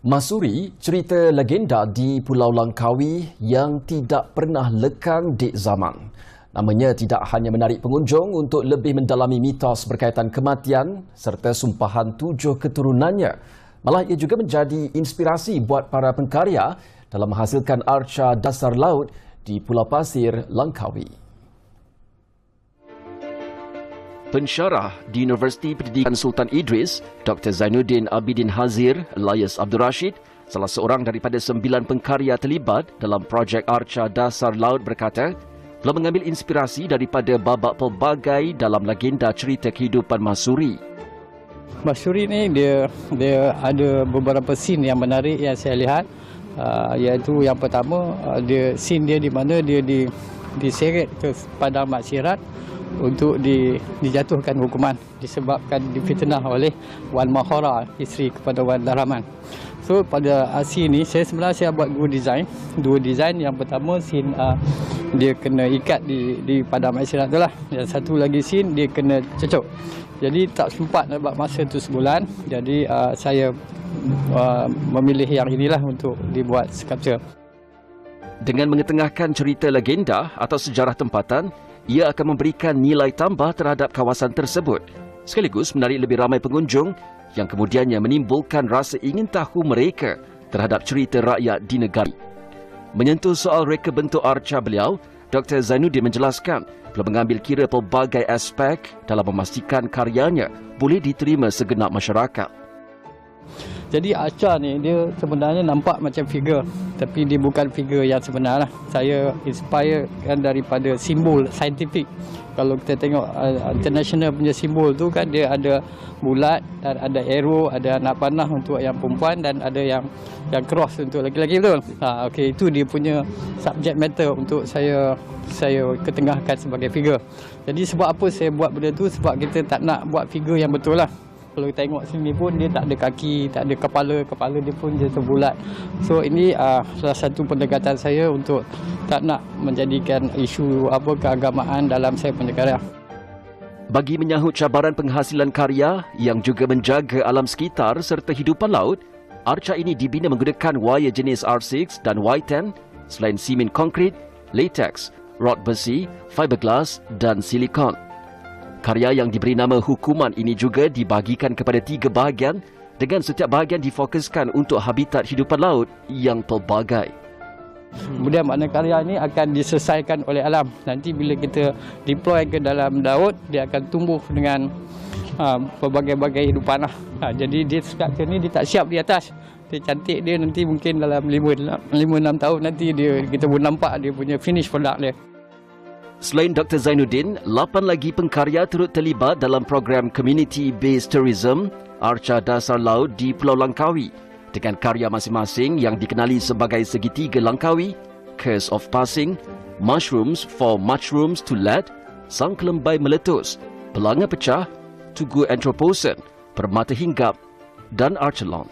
Masuri, cerita legenda di Pulau Langkawi yang tidak pernah lekang di zaman. Namanya tidak hanya menarik pengunjung untuk lebih mendalami mitos berkaitan kematian serta sumpahan 7 keturunannya. Malah ia juga menjadi inspirasi buat para pengkarya dalam menghasilkan arca dasar laut di Pulau Pasir, Langkawi. Pensyarah di Universiti Pendidikan Sultan Idris, Dr. Zainuddin Abidin Hazir alias Abdul Rashid, salah seorang daripada 9 pengkarya terlibat dalam projek Arca Dasar Laut berkata, telah mengambil inspirasi daripada babak pelbagai dalam legenda cerita kehidupan Masuri. Masuri ni dia ada beberapa scene yang menarik yang saya lihat, iaitu yang pertama dia scene dia di mana dia diseret ke padang maksiat untuk dijatuhkan hukuman disebabkan difitnah oleh Wan Mahora, isteri kepada Wan Dahraman. So pada scene ni saya buat dua design. Yang pertama scene dia kena ikat di padang maksiat tu lah. Yang satu lagi scene dia kena cecok. Jadi tak sempat dapat masa tu sebulan. Jadi saya memilih yang inilah untuk dibuat sculpture. Dengan mengetengahkan cerita legenda atau sejarah tempatan, ia akan memberikan nilai tambah terhadap kawasan tersebut, sekaligus menarik lebih ramai pengunjung yang kemudiannya menimbulkan rasa ingin tahu mereka terhadap cerita rakyat di negara. Menyentuh soal reka bentuk arca beliau, Dr. Zainuddin menjelaskan telah mengambil kira pelbagai aspek dalam memastikan karyanya boleh diterima segenap masyarakat. Jadi arca ni dia sebenarnya nampak macam figure, tapi dia bukan figure yang sebenar lah. Saya inspire kan daripada simbol saintifik. Kalau kita tengok international punya simbol tu kan dia ada bulat dan ada arrow, ada anak panah untuk yang perempuan dan ada yang cross untuk lelaki-lelaki, betul? Okey, itu dia punya subject matter untuk saya ketengahkan sebagai figure. Jadi sebab apa saya buat benda tu? Sebab kita tak nak buat figure yang betul lah. Kalau tengok sini pun dia tak ada kaki, tak ada kepala dia pun dia terbulat. So ini salah satu pendekatan saya untuk tak nak menjadikan isu keagamaan dalam saya punya karya. Bagi menyahut cabaran penghasilan karya yang juga menjaga alam sekitar serta hidupan laut, arca ini dibina menggunakan wire jenis R6 dan Y10 selain simen konkrit, latex, rod besi, fiberglass dan silikon. Karya yang diberi nama Hukuman ini juga dibahagikan kepada 3 bahagian dengan setiap bahagian difokuskan untuk habitat hidupan laut yang pelbagai. Kemudian makna karya ini akan diselesaikan oleh alam. Nanti bila kita deploy ke dalam laut, dia akan tumbuh dengan pelbagai-bagai hidupan lah. Jadi dia structure ni dia tak siap di atas. Dia cantik dia nanti mungkin dalam 5-6 tahun nanti kita boleh nampak dia punya finish product dia. Selain Dr. Zainuddin, 8 lagi pengkarya turut terlibat dalam program Community Based Tourism Arca Dasar Laut di Pulau Langkawi dengan karya masing-masing yang dikenali sebagai Segitiga Langkawi, Curse of Passing, Mushrooms for Mushrooms to Let, Sang Kelembai Meletus, Pelanga Pecah, Tugu Anthropocene, Permata Hinggap dan Archelon.